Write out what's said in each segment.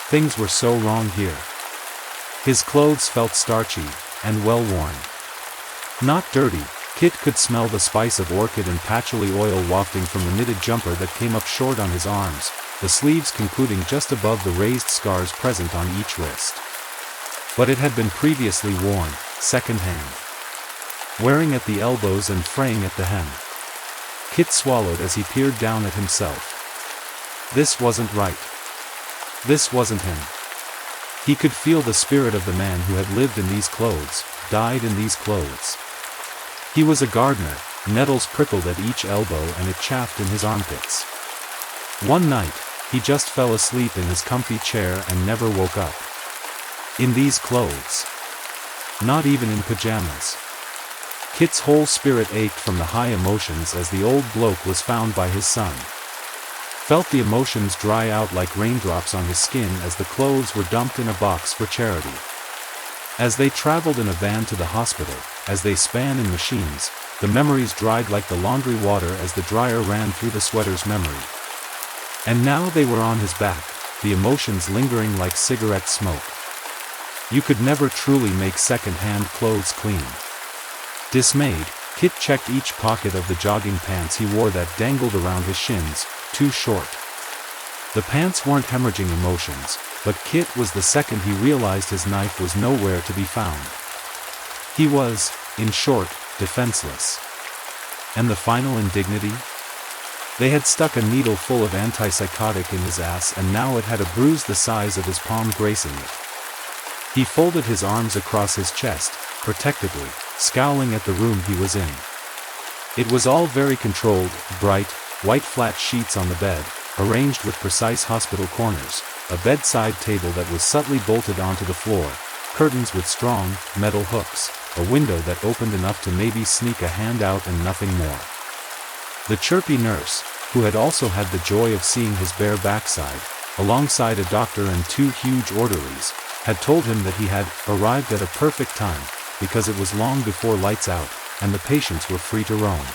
Things were so wrong here. His clothes felt starchy and well-worn. Not dirty, Kit could smell the spice of orchid and patchouli oil wafting from the knitted jumper that came up short on his arms, the sleeves concluding just above the raised scars present on each wrist. But it had been previously worn, second-hand. Wearing at the elbows and fraying at the hem. Kit swallowed as he peered down at himself. This wasn't right. This wasn't him. He could feel the spirit of the man who had lived in these clothes, died in these clothes. He was a gardener, nettles prickled at each elbow and it chafed in his armpits. One night, he just fell asleep in his comfy chair and never woke up. In these clothes. Not even in pajamas. Kit's whole spirit ached from the high emotions as the old bloke was found by his son. Felt the emotions dry out like raindrops on his skin as the clothes were dumped in a box for charity. As they traveled in a van to the hospital, as they span in machines, the memories dried like the laundry water as the dryer ran through the sweater's memory. And now they were on his back, the emotions lingering like cigarette smoke. You could never truly make second-hand clothes clean. Dismayed, Kit checked each pocket of the jogging pants he wore that dangled around his shins, too short. The pants weren't hemorrhaging emotions, but Kit was the second he realized his knife was nowhere to be found. He was, in short, defenseless. And the final indignity? They had stuck a needle full of antipsychotic in his ass and now it had a bruise the size of his palm gracing it. He folded his arms across his chest, protectively, scowling at the room he was in. It was all very controlled, bright, white flat sheets on the bed, arranged with precise hospital corners, a bedside table that was subtly bolted onto the floor, curtains with strong, metal hooks, a window that opened enough to maybe sneak a hand out and nothing more. The chirpy nurse, who had also had the joy of seeing his bare backside, alongside a doctor and two huge orderlies, had told him that he had arrived at a perfect time, because it was long before lights out, and the patients were free to roam.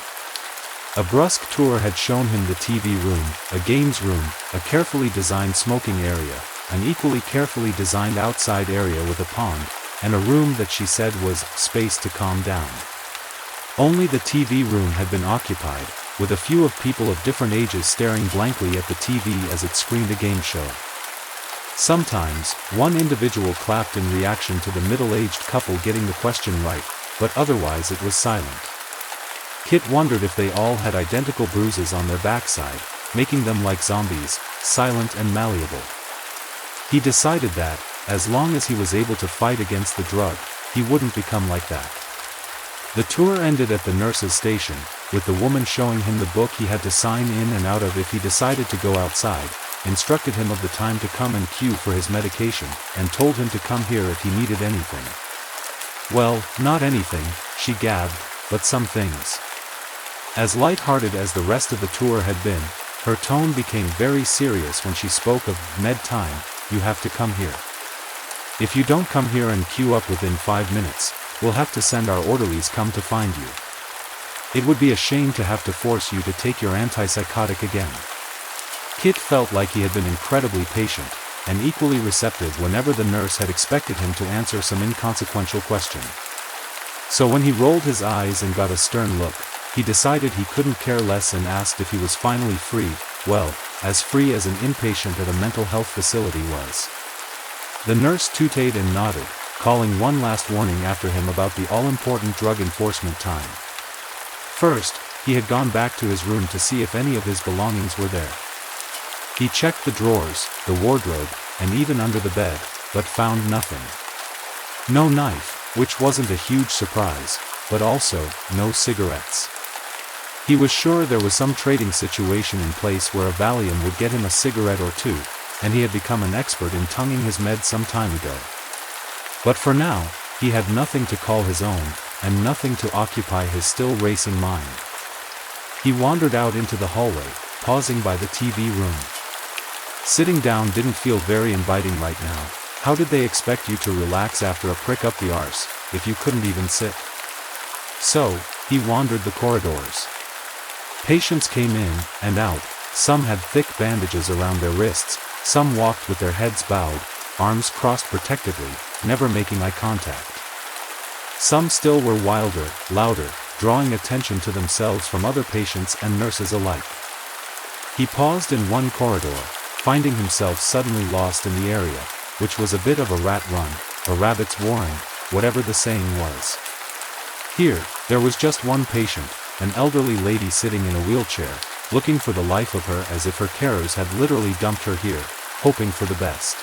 A brusque tour had shown him the TV room, a games room, a carefully designed smoking area, an equally carefully designed outside area with a pond, and a room that she said was space to calm down. Only the TV room had been occupied, with a few of people of different ages staring blankly at the TV as it screened a game show. Sometimes, one individual clapped in reaction to the middle-aged couple getting the question right, but otherwise it was silent. Kit wondered if they all had identical bruises on their backside, making them like zombies, silent and malleable. He decided that, as long as he was able to fight against the drug, he wouldn't become like that. The tour ended at the nurse's station, with the woman showing him the book he had to sign in and out of if he decided to go outside, instructed him of the time to come and queue for his medication, and told him to come here if he needed anything. Well, not anything, she gabbed, but some things. As light-hearted as the rest of the tour had been, her tone became very serious when she spoke of med time. You have to come here. If you don't come here and queue up within 5 minutes, we'll have to send our orderlies come to find you. It would be a shame to have to force you to take your antipsychotic again. Kit felt like he had been incredibly patient, and equally receptive whenever the nurse had expected him to answer some inconsequential question. So when he rolled his eyes and got a stern look, he decided he couldn't care less and asked if he was finally free, well, as free as an inpatient at a mental health facility was. The nurse tooted and nodded, calling one last warning after him about the all-important drug enforcement time. First, he had gone back to his room to see if any of his belongings were there. He checked the drawers, the wardrobe, and even under the bed, but found nothing. No knife, which wasn't a huge surprise, but also, no cigarettes. He was sure there was some trading situation in place where a Valium would get him a cigarette or two, and he had become an expert in tonguing his meds some time ago. But for now, he had nothing to call his own, and nothing to occupy his still racing mind. He wandered out into the hallway, pausing by the TV room. Sitting down didn't feel very inviting right now. How did they expect you to relax after a prick up the arse, if you couldn't even sit? So, he wandered the corridors. Patients came in and out, some had thick bandages around their wrists, Some walked with their heads bowed, arms crossed protectively, never making eye contact. Some still were wilder, louder, drawing attention to themselves from other patients and nurses alike. He paused in one corridor, finding himself suddenly lost in the area, which was a bit of a rat run, a rabbit's warren, whatever the saying was. Here, there was just one patient, an elderly lady sitting in a wheelchair, looking for the life of her as if her carers had literally dumped her here, hoping for the best.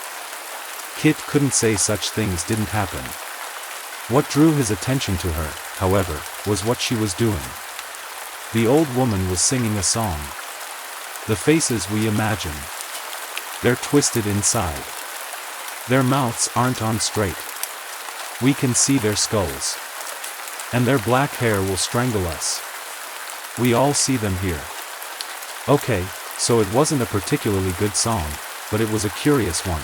Kit couldn't say such things didn't happen. What drew his attention to her, however, was what she was doing. The old woman was singing a song. The faces we imagine. They're twisted inside. Their mouths aren't on straight. We can see their skulls. And their black hair will strangle us. We all see them here. Okay, so it wasn't a particularly good song, but it was a curious one.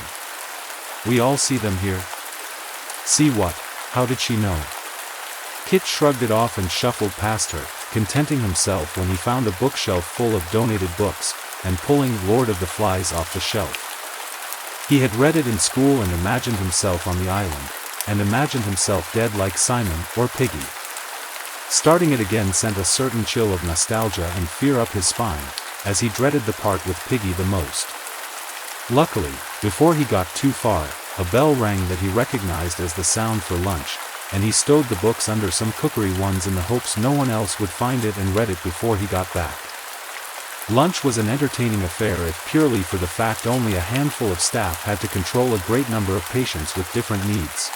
We all see them here. See what? How did she know? Kit shrugged it off and shuffled past her, contenting himself when he found a bookshelf full of donated books, and pulling Lord of the Flies off the shelf. He had read it in school and imagined himself on the island, and imagined himself dead like Simon or Piggy. Starting it again sent a certain chill of nostalgia and fear up his spine, as he dreaded the part with Piggy the most. Luckily, before he got too far, a bell rang that he recognized as the sound for lunch, and he stowed the books under some cookery ones in the hopes no one else would find it and read it before he got back. Lunch was an entertaining affair if purely for the fact only a handful of staff had to control a great number of patients with different needs.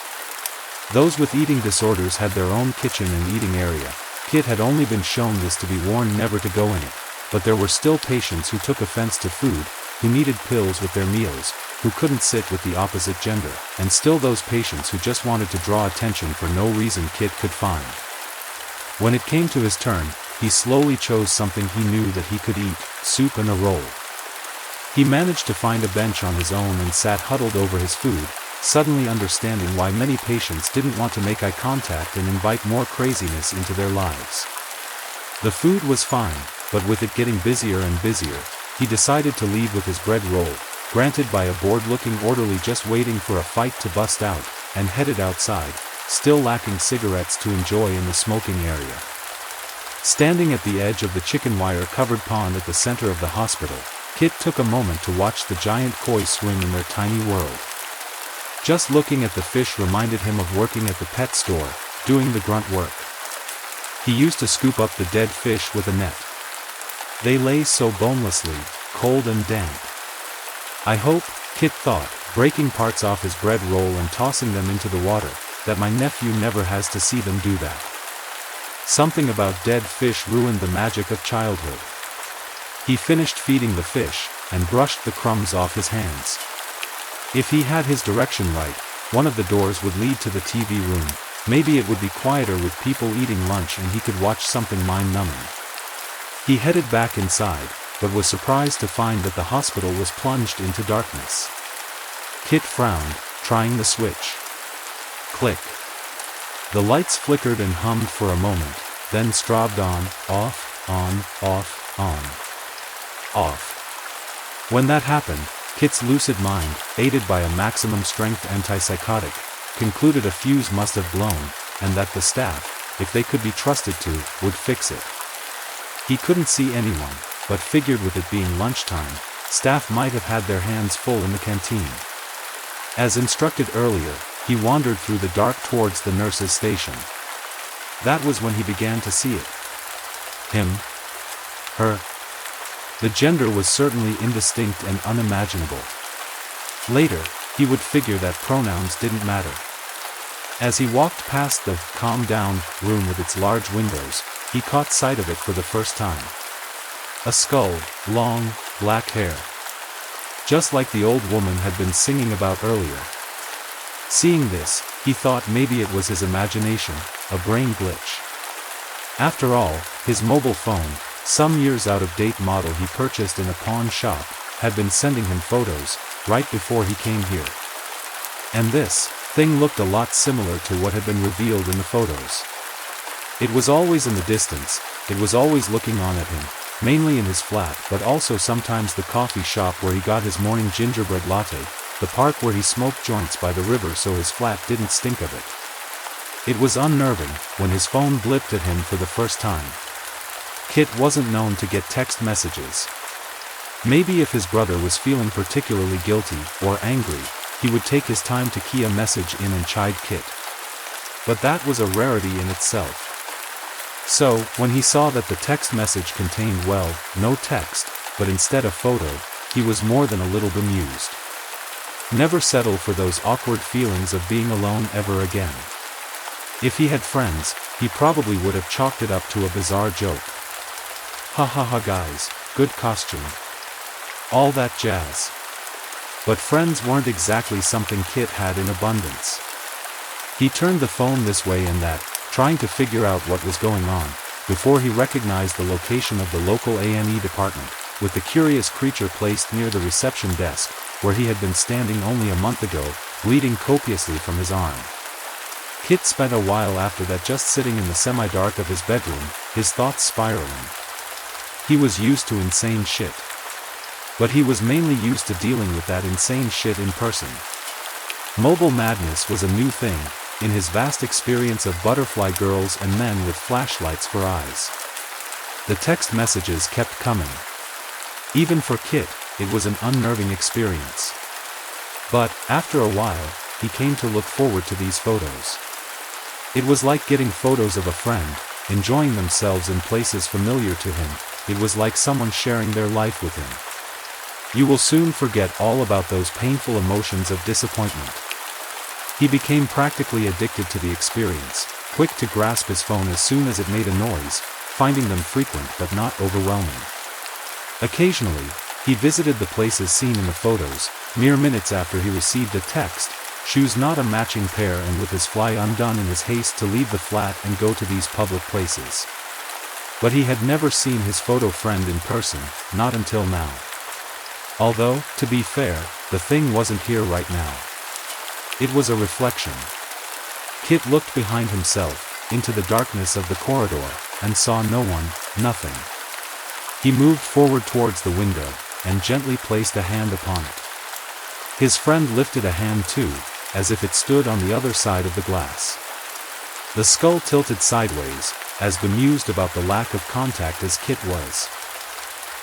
Those with eating disorders had their own kitchen and eating area. Kit had only been shown this to be warned never to go in it, but there were still patients who took offense to food, who needed pills with their meals, who couldn't sit with the opposite gender, and still those patients who just wanted to draw attention for no reason Kit could find. When it came to his turn, he slowly chose something he knew that he could eat, soup and a roll. He managed to find a bench on his own and sat huddled over his food, suddenly understanding why many patients didn't want to make eye contact and invite more craziness into their lives. The food was fine, but with it getting busier and busier, he decided to leave with his bread roll, granted by a bored-looking orderly just waiting for a fight to bust out, and headed outside, still lacking cigarettes to enjoy in the smoking area. Standing at the edge of the chicken wire-covered pond at the center of the hospital, Kit took a moment to watch the giant koi swim in their tiny world. Just looking at the fish reminded him of working at the pet store, doing the grunt work. He used to scoop up the dead fish with a net. They lay so bonelessly, cold and damp. I hope, Kit thought, breaking parts off his bread roll and tossing them into the water, that my nephew never has to see them do that. Something about dead fish ruined the magic of childhood. He finished feeding the fish, and brushed the crumbs off his hands. If he had his direction right, one of the doors would lead to the TV room. Maybe it would be quieter with people eating lunch and he could watch something mind-numbing. He headed back inside, but was surprised to find that the hospital was plunged into darkness. Kit frowned, trying the switch. Click. The lights flickered and hummed for a moment, then strobed on, off, off. When that happened, Kit's lucid mind, aided by a maximum-strength antipsychotic, concluded a fuse must have blown, and that the staff, if they could be trusted to, would fix it. He couldn't see anyone, but figured with it being lunchtime, staff might have had their hands full in the canteen. As instructed earlier, he wandered through the dark towards the nurse's station. That was when he began to see it. Him. Her. The gender was certainly indistinct and unimaginable. Later, he would figure that pronouns didn't matter. As he walked past the calm-down room with its large windows, he caught sight of it for the first time. A skull, long, black hair. Just like the old woman had been singing about earlier. Seeing this, he thought maybe it was his imagination, a brain glitch. After all, his mobile phone, some years out-of-date model he purchased in a pawn shop, had been sending him photos, right before he came here. And this thing looked a lot similar to what had been revealed in the photos. It was always in the distance, it was always looking on at him, mainly in his flat but also sometimes the coffee shop where he got his morning gingerbread latte, the park where he smoked joints by the river so his flat didn't stink of it. It was unnerving when his phone blipped at him for the first time. Kit wasn't known to get text messages. Maybe if his brother was feeling particularly guilty or angry, he would take his time to key a message in and chide Kit. But that was a rarity in itself. So, when he saw that the text message contained, well, no text, but instead a photo, he was more than a little bemused. Never settle for those awkward feelings of being alone ever again. If he had friends, he probably would have chalked it up to a bizarre joke. Ha ha ha guys, good costume. All that jazz. But friends weren't exactly something Kit had in abundance. He turned the phone this way and that, trying to figure out what was going on, before he recognized the location of the local A&E department, with the curious creature placed near the reception desk, where he had been standing only a month ago, bleeding copiously from his arm. Kit spent a while after that just sitting in the semi-dark of his bedroom, his thoughts spiraling. He was used to insane shit. But he was mainly used to dealing with that insane shit in person. Mobile madness was a new thing, in his vast experience of butterfly girls and men with flashlights for eyes. The text messages kept coming. Even for Kit, it was an unnerving experience. But, after a while, he came to look forward to these photos. It was like getting photos of a friend, enjoying themselves in places familiar to him. It was like someone sharing their life with him. You will soon forget all about those painful emotions of disappointment. He became practically addicted to the experience, quick to grasp his phone as soon as it made a noise, finding them frequent but not overwhelming. Occasionally, he visited the places seen in the photos, mere minutes after he received a text, shoes not a matching pair and with his fly undone in his haste to leave the flat and go to these public places. But he had never seen his photo friend in person, not until now. Although, to be fair, the thing wasn't here right now. It was a reflection. Kit looked behind himself, into the darkness of the corridor, and saw no one, nothing. He moved forward towards the window, and gently placed a hand upon it. His friend lifted a hand too, as if it stood on the other side of the glass. The skull tilted sideways, as bemused about the lack of contact as Kit was.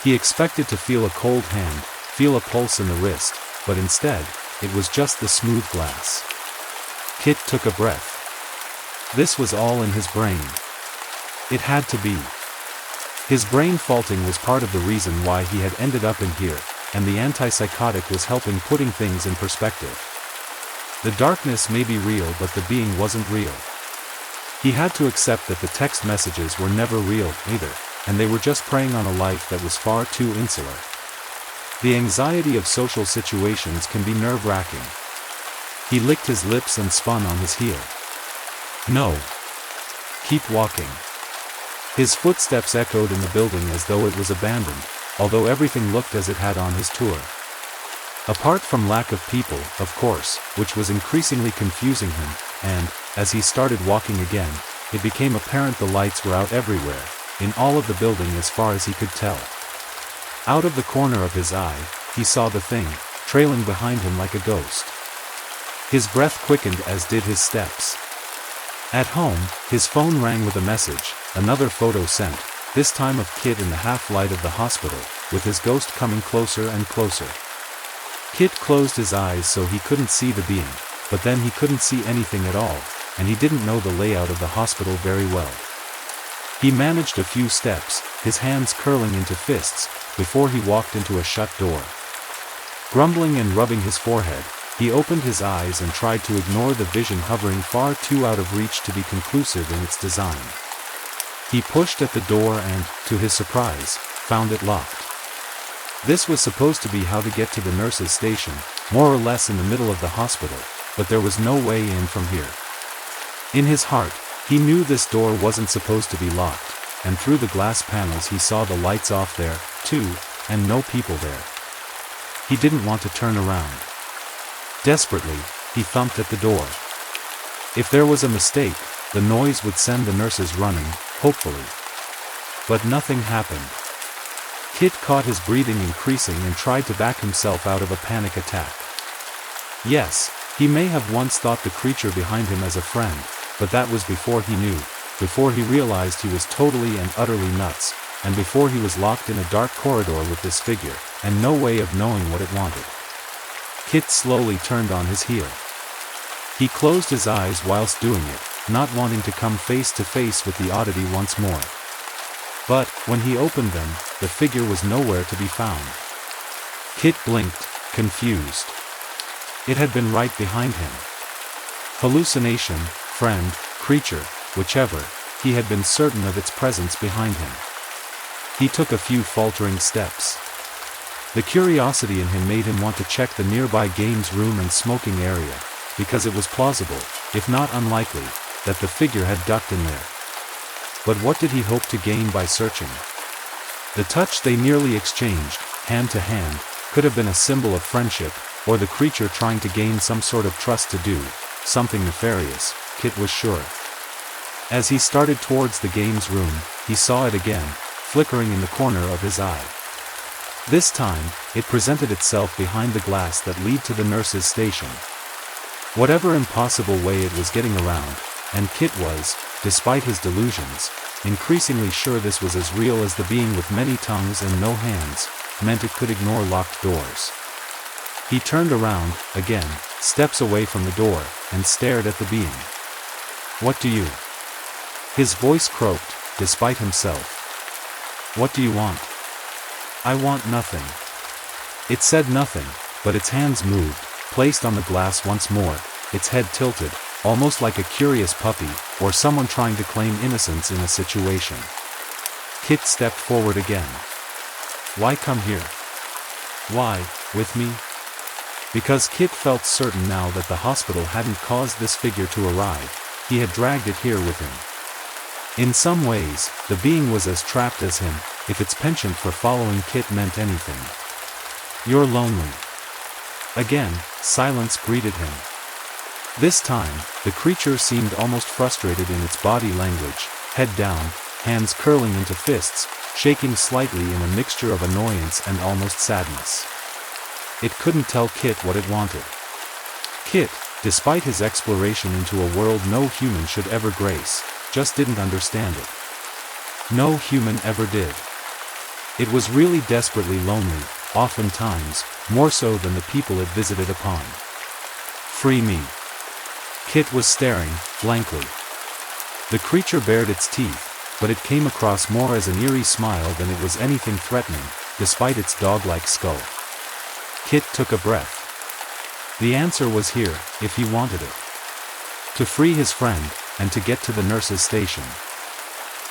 He expected to feel a cold hand, feel a pulse in the wrist, but instead, it was just the smooth glass. Kit took a breath. This was all in his brain. It had to be. His brain faulting was part of the reason why he had ended up in here, and the antipsychotic was helping putting things in perspective. The darkness may be real but the being wasn't real. He had to accept that the text messages were never real, either, and they were just preying on a life that was far too insular. The anxiety of social situations can be nerve-wracking. He licked his lips and spun on his heel. No. Keep walking. His footsteps echoed in the building as though it was abandoned, although everything looked as it had on his tour. Apart from lack of people, of course, which was increasingly confusing him, and, as he started walking again, it became apparent the lights were out everywhere, in all of the building as far as he could tell. Out of the corner of his eye, he saw the thing, trailing behind him like a ghost. His breath quickened as did his steps. At home, his phone rang with a message, another photo sent, this time of Kit in the half-light of the hospital, with his ghost coming closer and closer. Kit closed his eyes so he couldn't see the being, but then he couldn't see anything at all, and he didn't know the layout of the hospital very well. He managed a few steps, his hands curling into fists, before he walked into a shut door. Grumbling and rubbing his forehead, he opened his eyes and tried to ignore the vision hovering far too out of reach to be conclusive in its design. He pushed at the door and, to his surprise, found it locked. This was supposed to be how to get to the nurse's station, more or less in the middle of the hospital, but there was no way in from here. In his heart, he knew this door wasn't supposed to be locked, and through the glass panels he saw the lights off there, too, and no people there. He didn't want to turn around. Desperately, he thumped at the door. If there was a mistake, the noise would send the nurses running, hopefully. But nothing happened. Kit caught his breathing increasing and tried to back himself out of a panic attack. Yes, he may have once thought the creature behind him as a friend, but that was before he knew, before he realized he was totally and utterly nuts, and before he was locked in a dark corridor with this figure, and no way of knowing what it wanted. Kit slowly turned on his heel. He closed his eyes whilst doing it, not wanting to come face to face with the oddity once more. But, when he opened them, the figure was nowhere to be found. Kit blinked, confused. It had been right behind him. Hallucination, friend, creature, whichever, he had been certain of its presence behind him. He took a few faltering steps. The curiosity in him made him want to check the nearby games room and smoking area, because it was plausible, if not unlikely, that the figure had ducked in there. But what did he hope to gain by searching? The touch they nearly exchanged, hand to hand, could have been a symbol of friendship, or the creature trying to gain some sort of trust to do something nefarious, Kit was sure. As he started towards the games room, he saw it again, flickering in the corner of his eye. This time, it presented itself behind the glass that led to the nurse's station. Whatever impossible way it was getting around, and Kit was, despite his delusions, increasingly sure this was as real as the being with many tongues and no hands, meant it could ignore locked doors. He turned around, again, steps away from the door, and stared at the being. "What do you?" His voice croaked, despite himself. "What do you want?" "I want nothing." It said nothing, but its hands moved, placed on the glass once more, its head tilted, almost like a curious puppy, or someone trying to claim innocence in a situation. Kit stepped forward again. "Why come here?" "Why, with me?" Because Kit felt certain now that the hospital hadn't caused this figure to arrive, he had dragged it here with him. In some ways, the being was as trapped as him, if its penchant for following Kit meant anything. "You're lonely." Again, silence greeted him. This time, the creature seemed almost frustrated in its body language, head down, hands curling into fists, shaking slightly in a mixture of annoyance and almost sadness. It couldn't tell Kit what it wanted. Kit, despite his exploration into a world no human should ever grace, just didn't understand it. No human ever did. It was really desperately lonely, oftentimes, more so than the people it visited upon. "Free me." Kit was staring, blankly. The creature bared its teeth, but it came across more as an eerie smile than it was anything threatening, despite its dog-like skull. Kit took a breath. The answer was here, if he wanted it. To free his friend, and to get to the nurse's station.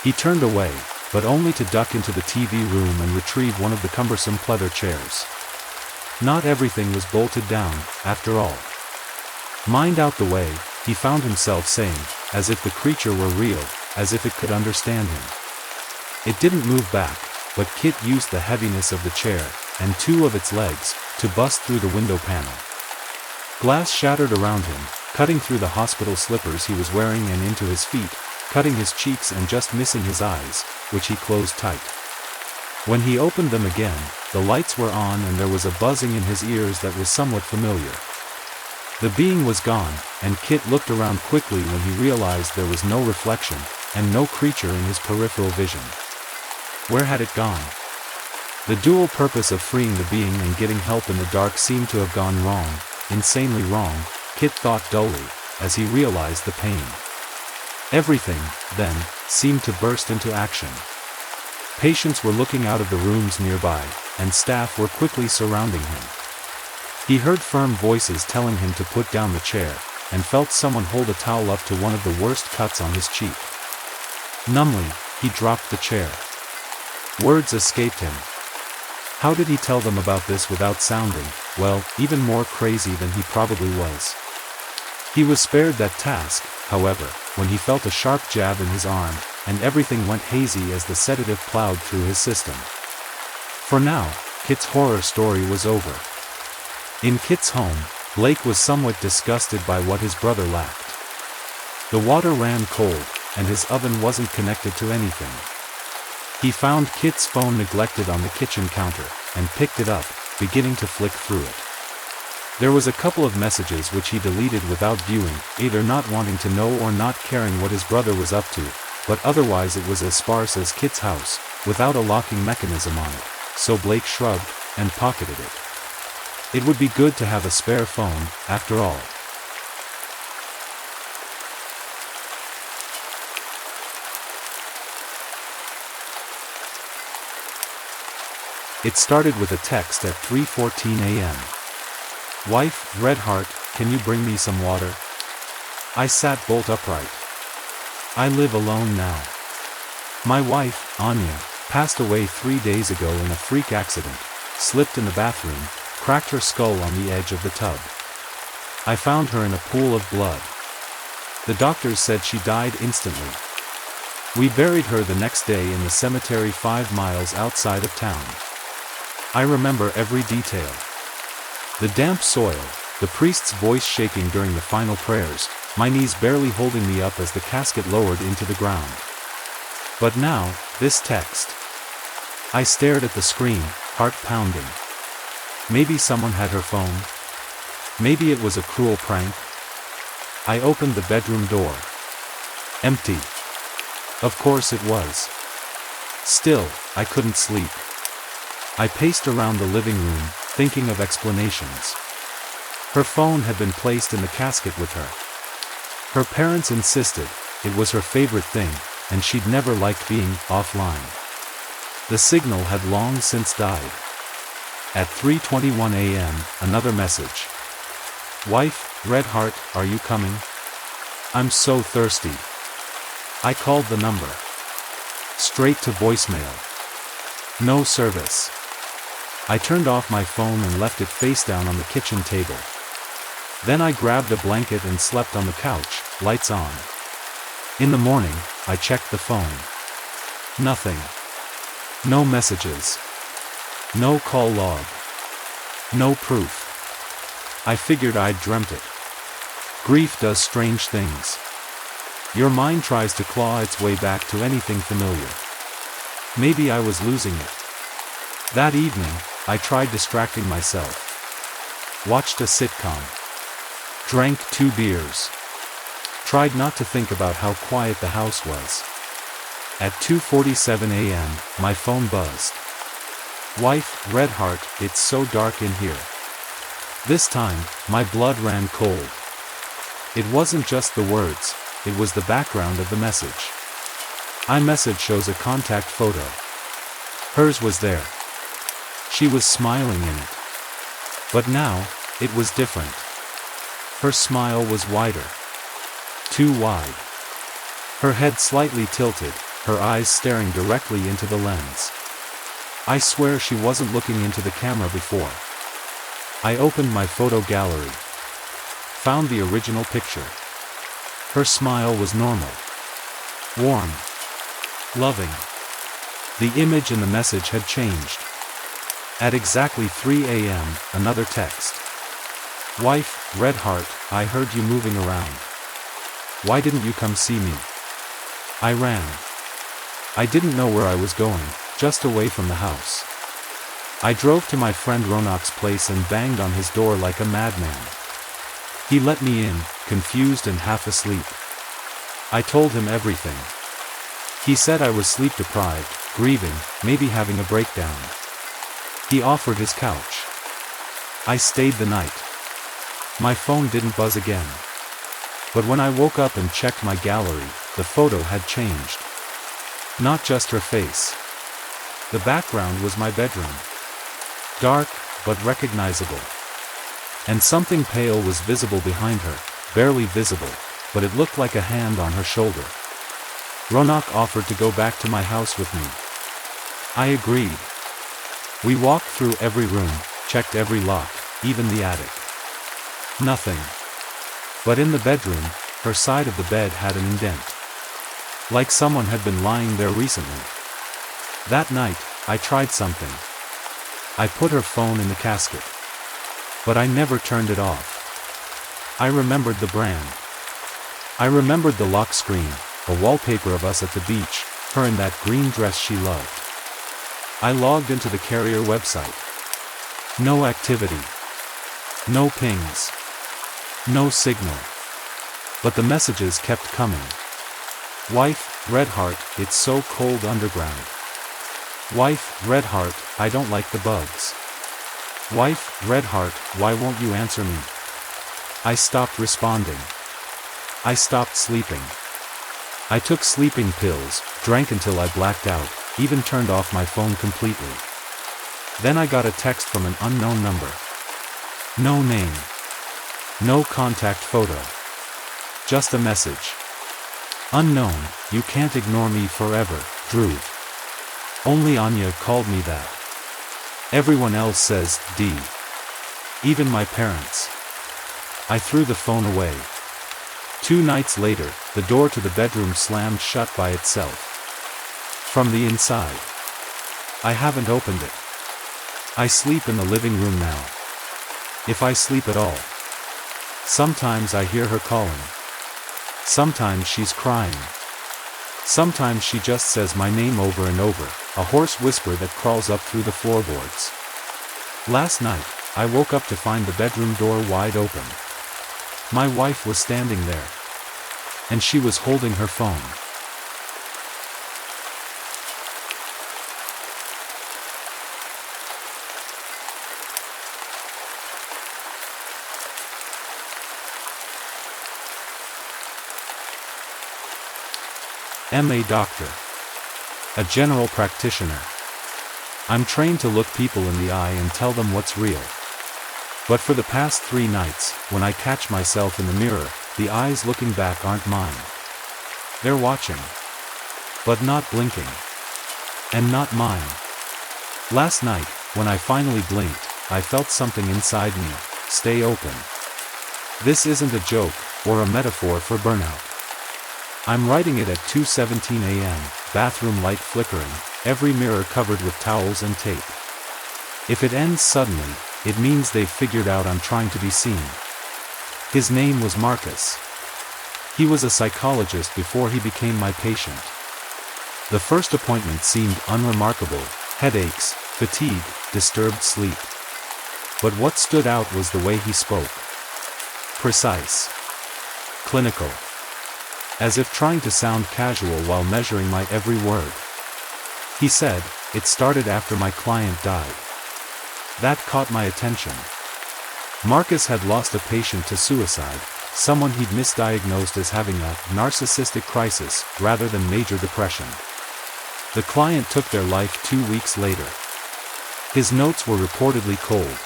He turned away, but only to duck into the TV room and retrieve one of the cumbersome pleather chairs. Not everything was bolted down, after all. Mind out the way, he found himself saying, as if the creature were real, as if it could understand him. It didn't move back, but Kit used the heaviness of the chair, and two of its legs, to bust through the window panel. Glass shattered around him, cutting through the hospital slippers he was wearing and into his feet, cutting his cheeks and just missing his eyes, which he closed tight. When he opened them again, the lights were on and there was a buzzing in his ears that was somewhat familiar. The being was gone, and Kit looked around quickly when he realized there was no reflection, and no creature in his peripheral vision. Where had it gone? The dual purpose of freeing the being and getting help in the dark seemed to have gone wrong, insanely wrong, Kit thought dully, as he realized the pain. Everything, then, seemed to burst into action. Patients were looking out of the rooms nearby, and staff were quickly surrounding him. He heard firm voices telling him to put down the chair, and felt someone hold a towel up to one of the worst cuts on his cheek. Numbly, he dropped the chair. Words escaped him. How did he tell them about this without sounding, well, even more crazy than he probably was? He was spared that task, however, when he felt a sharp jab in his arm, and everything went hazy as the sedative plowed through his system. For now, Kit's horror story was over. In Kit's home, Blake was somewhat disgusted by what his brother lacked. The water ran cold, and his oven wasn't connected to anything. He found Kit's phone neglected on the kitchen counter, and picked it up, beginning to flick through it. There was a couple of messages which he deleted without viewing, either not wanting to know or not caring what his brother was up to, but otherwise it was as sparse as Kit's house, without a locking mechanism on it, so Blake shrugged, and pocketed it. It would be good to have a spare phone, after all. It started with a text at 3:14 a.m. Wife, red heart, can you bring me some water? I sat bolt upright. I live alone now. My wife, Anya, passed away 3 days ago in a freak accident, slipped in the bathroom, cracked her skull on the edge of the tub. I found her in a pool of blood. The doctors said she died instantly. We buried her the next day in the cemetery 5 miles outside of town. I remember every detail. The damp soil, the priest's voice shaking during the final prayers, my knees barely holding me up as the casket lowered into the ground. But now, this text. I stared at the screen, heart pounding. Maybe someone had her phone. Maybe it was a cruel prank. I opened the bedroom door. Empty. Of course it was. Still, I couldn't sleep. I paced around the living room, thinking of explanations. Her phone had been placed in the casket with her. Her parents insisted, it was her favorite thing, and she'd never liked being offline. The signal had long since died. At 3:21 a.m., another message. Wife, red heart, are you coming? I'm so thirsty. I called the number. Straight to voicemail. No service. I turned off my phone and left it face down on the kitchen table. Then I grabbed a blanket and slept on the couch, lights on. In the morning, I checked the phone. Nothing. No messages. No call log. No proof. I figured I'd dreamt it. Grief does strange things. Your mind tries to claw its way back to anything familiar. Maybe I was losing it. That evening, I tried distracting myself. Watched a sitcom. Drank 2 beers. Tried not to think about how quiet the house was. At 2:47 a.m., my phone buzzed. Wife, red heart, it's so dark in here. This time, my blood ran cold. It wasn't just the words, it was the background of the message. iMessage shows a contact photo. Hers was there. She was smiling in it. But now, it was different. Her smile was wider. Too wide. Her head slightly tilted, her eyes staring directly into the lens. I swear she wasn't looking into the camera before. I opened my photo gallery. Found the original picture. Her smile was normal. Warm. Loving. The image in the message had changed. At exactly 3 a.m., another text. Wife, red heart, I heard you moving around. Why didn't you come see me? I ran. I didn't know where I was going, just away from the house. I drove to my friend Ronak's place and banged on his door like a madman. He let me in, confused and half asleep. I told him everything. He said I was sleep deprived, grieving, maybe having a breakdown. He offered his couch. I stayed the night. My phone didn't buzz again. But when I woke up and checked my gallery, the photo had changed. Not just her face. The background was my bedroom. Dark, but recognizable. And something pale was visible behind her, barely visible, but it looked like a hand on her shoulder. Ronak offered to go back to my house with me. I agreed. We walked through every room, checked every lock, even the attic. Nothing. But in the bedroom, her side of the bed had an indent. Like someone had been lying there recently. That night, I tried something. I put her phone in the casket. But I never turned it off. I remembered the brand. I remembered the lock screen, a wallpaper of us at the beach, her in that green dress she loved. I logged into the carrier website. No activity. No pings. No signal. But the messages kept coming. Wife, red heart, it's so cold underground. Wife, red heart, I don't like the bugs. Wife, red heart, why won't you answer me? I stopped responding. I stopped sleeping. I took sleeping pills, drank until I blacked out, even turned off my phone completely. Then I got a text from an unknown number. No name. No contact photo. Just a message. Unknown, you can't ignore me forever, Drew. Only Anya called me that. Everyone else says, D. Even my parents. I threw the phone away. 2 nights later, the door to the bedroom slammed shut by itself. From the inside. I haven't opened it. I sleep in the living room now. If I sleep at all. Sometimes I hear her calling. Sometimes she's crying. Sometimes she just says my name over and over, a hoarse whisper that crawls up through the floorboards. Last night, I woke up to find the bedroom door wide open. My wife was standing there. And she was holding her phone. M.A. doctor. A general practitioner. I'm trained to look people in the eye and tell them what's real. But for the past 3 nights, when I catch myself in the mirror, the eyes looking back aren't mine. They're watching. But not blinking. And not mine. Last night, when I finally blinked, I felt something inside me, stay open. This isn't a joke, or a metaphor for burnout. I'm writing it at 2:17 a.m., bathroom light flickering, every mirror covered with towels and tape. If it ends suddenly, it means they've figured out I'm trying to be seen. His name was Marcus. He was a psychologist before he became my patient. The first appointment seemed unremarkable: headaches, fatigue, disturbed sleep. But what stood out was the way he spoke. Precise. Clinical. As if trying to sound casual while measuring my every word. He said, "It started after my client died." That caught my attention. Marcus had lost a patient to suicide, someone he'd misdiagnosed as having a narcissistic crisis rather than major depression. The client took their life 2 weeks later. His notes were reportedly cold.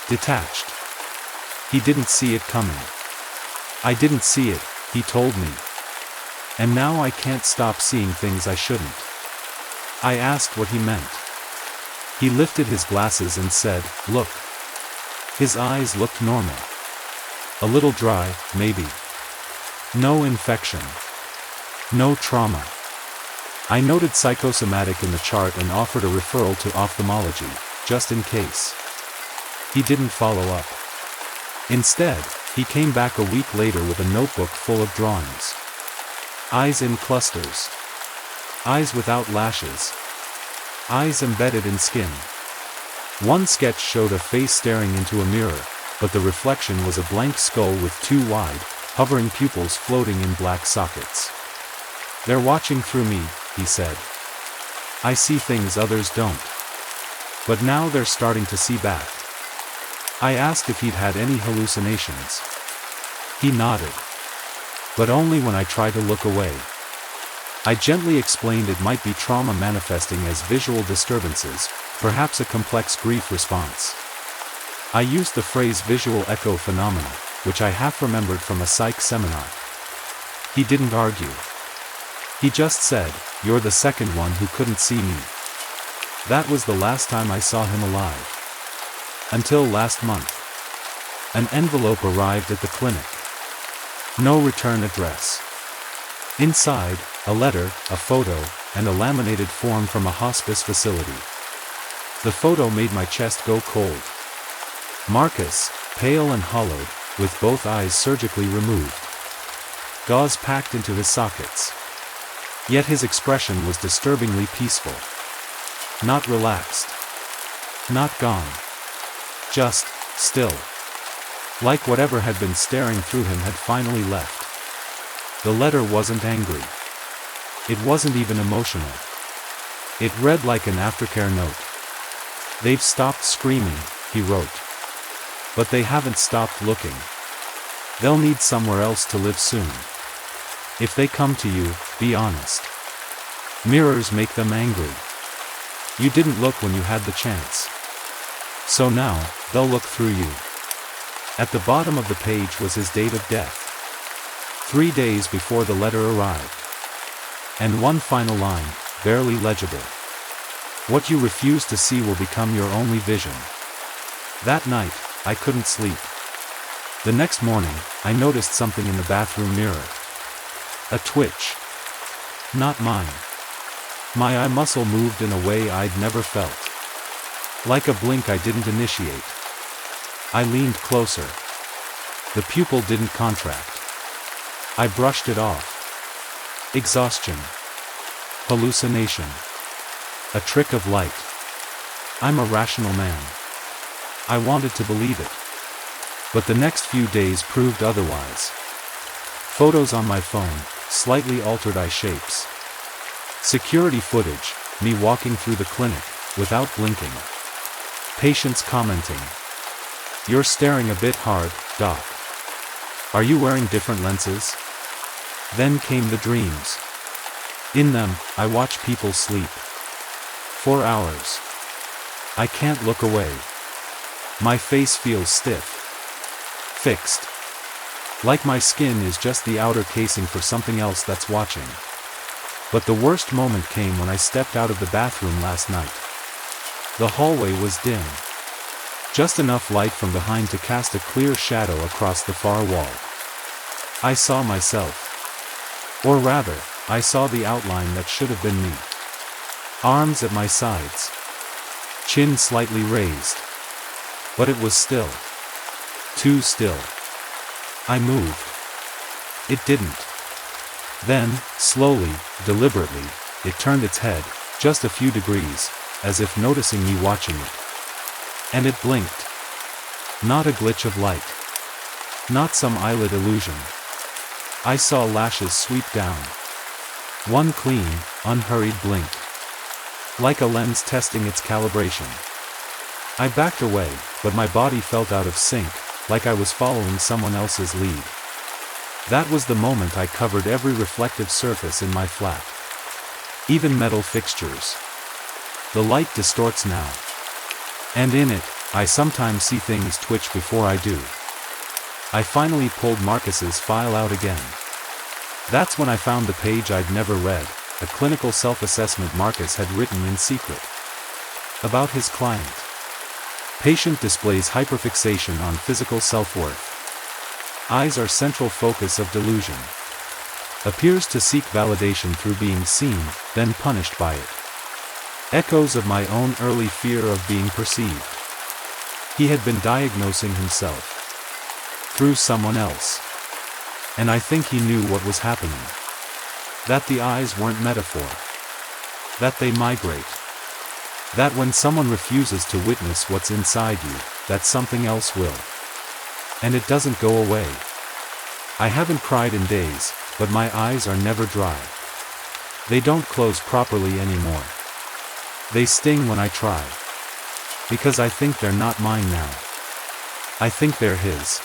Detached. He didn't see it coming. I didn't see it, he told me. And now I can't stop seeing things I shouldn't. I asked what he meant. He lifted his glasses and said, "Look." His eyes looked normal. A little dry, maybe. No infection. No trauma. I noted psychosomatic in the chart and offered a referral to ophthalmology, just in case. He didn't follow up. Instead, he came back a week later with a notebook full of drawings. Eyes in clusters. Eyes without lashes. Eyes embedded in skin. One sketch showed a face staring into a mirror, but the reflection was a blank skull with 2 wide, hovering pupils floating in black sockets. "They're watching through me," he said. "I see things others don't. But now they're starting to see back." I asked if he'd had any hallucinations. He nodded. But only when I tried to look away. I gently explained it might be trauma manifesting as visual disturbances, perhaps a complex grief response. I used the phrase visual echo phenomena, which I half remembered from a psych seminar. He didn't argue. He just said, "You're the second one who couldn't see me." That was the last time I saw him alive. Until last month. An envelope arrived at the clinic. No return address. Inside, a letter, a photo, and a laminated form from a hospice facility. The photo made my chest go cold. Marcus, pale and hollowed, with both eyes surgically removed. Gauze packed into his sockets. Yet his expression was disturbingly peaceful. Not relaxed. Not gone. Just still. Like whatever had been staring through him had finally left. The letter wasn't angry. It wasn't even emotional. It read like an aftercare note. "They've stopped screaming," he wrote. "But they haven't stopped looking. They'll need somewhere else to live soon. If they come to you, be honest. Mirrors make them angry. You didn't look when you had the chance. So now, they'll look through you." At the bottom of the page was his date of death. 3 days before the letter arrived. And one final line, barely legible. "What you refuse to see will become your only vision." That night, I couldn't sleep. The next morning, I noticed something in the bathroom mirror. A twitch. Not mine. My eye muscle moved in a way I'd never felt. Like a blink I didn't initiate. I leaned closer. The pupil didn't contract. I brushed it off. Exhaustion. Hallucination. A trick of light. I'm a rational man. I wanted to believe it. But the next few days proved otherwise. Photos on my phone, slightly altered eye shapes. Security footage, me walking through the clinic, without blinking. Patients commenting. "You're staring a bit hard, doc. Are you wearing different lenses?" Then came the dreams. In them, I watch people sleep. 4 hours. I can't look away. My face feels stiff. Fixed. Like my skin is just the outer casing for something else that's watching. But the worst moment came when I stepped out of the bathroom last night. The hallway was dim. Just enough light from behind to cast a clear shadow across the far wall. I saw myself. Or rather, I saw the outline that should have been me. Arms at my sides. Chin slightly raised. But it was still. Too still. I moved. It didn't. Then, slowly, deliberately, it turned its head, just a few degrees, as if noticing me watching it. And it blinked. Not a glitch of light. Not some eyelid illusion. I saw lashes sweep down. One clean, unhurried blink. Like a lens testing its calibration. I backed away, but my body felt out of sync, like I was following someone else's lead. That was the moment I covered every reflective surface in my flat. Even metal fixtures. The light distorts now. And in it, I sometimes see things twitch before I do. I finally pulled Marcus's file out again. That's when I found the page I'd never read, a clinical self-assessment Marcus had written in secret. About his client. Patient displays hyperfixation on physical self-worth. Eyes are central focus of delusion. Appears to seek validation through being seen, then punished by it. Echoes of my own early fear of being perceived. He had been diagnosing himself. Through someone else. And I think he knew what was happening. That the eyes weren't metaphor. That they migrate. That when someone refuses to witness what's inside you, that something else will. And it doesn't go away. I haven't cried in days, but my eyes are never dry. They don't close properly anymore. They sting when I try. Because I think they're not mine now. I think they're his.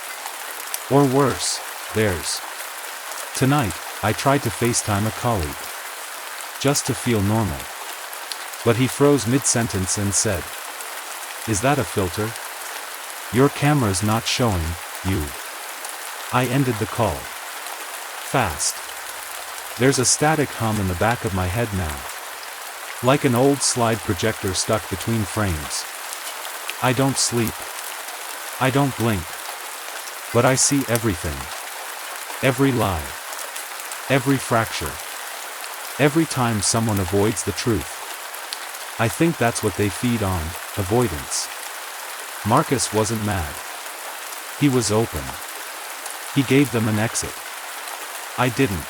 Or worse, theirs. Tonight, I tried to FaceTime a colleague. Just to feel normal. But he froze mid-sentence and said, "Is that a filter? Your camera's not showing, you." I ended the call. Fast. There's a static hum in the back of my head now. Like an old slide projector stuck between frames. I don't sleep. I don't blink. But I see everything. Every lie. Every fracture. Every time someone avoids the truth. I think that's what they feed on, avoidance. Marcus wasn't mad. He was open. He gave them an exit. I didn't.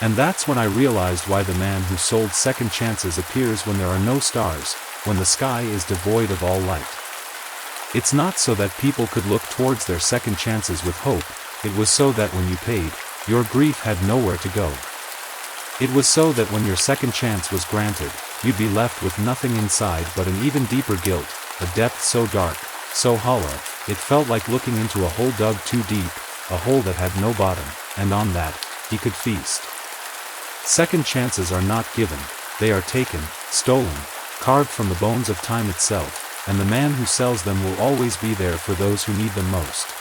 And that's when I realized why the man who sold second chances appears when there are no stars, when the sky is devoid of all light. It's not so that people could look towards their second chances with hope, it was so that when you paid, your grief had nowhere to go. It was so that when your second chance was granted, you'd be left with nothing inside but an even deeper guilt, a depth so dark, so hollow, it felt like looking into a hole dug too deep, a hole that had no bottom, and on that, he could feast. Second chances are not given, they are taken, stolen, carved from the bones of time itself, and the man who sells them will always be there for those who need them most.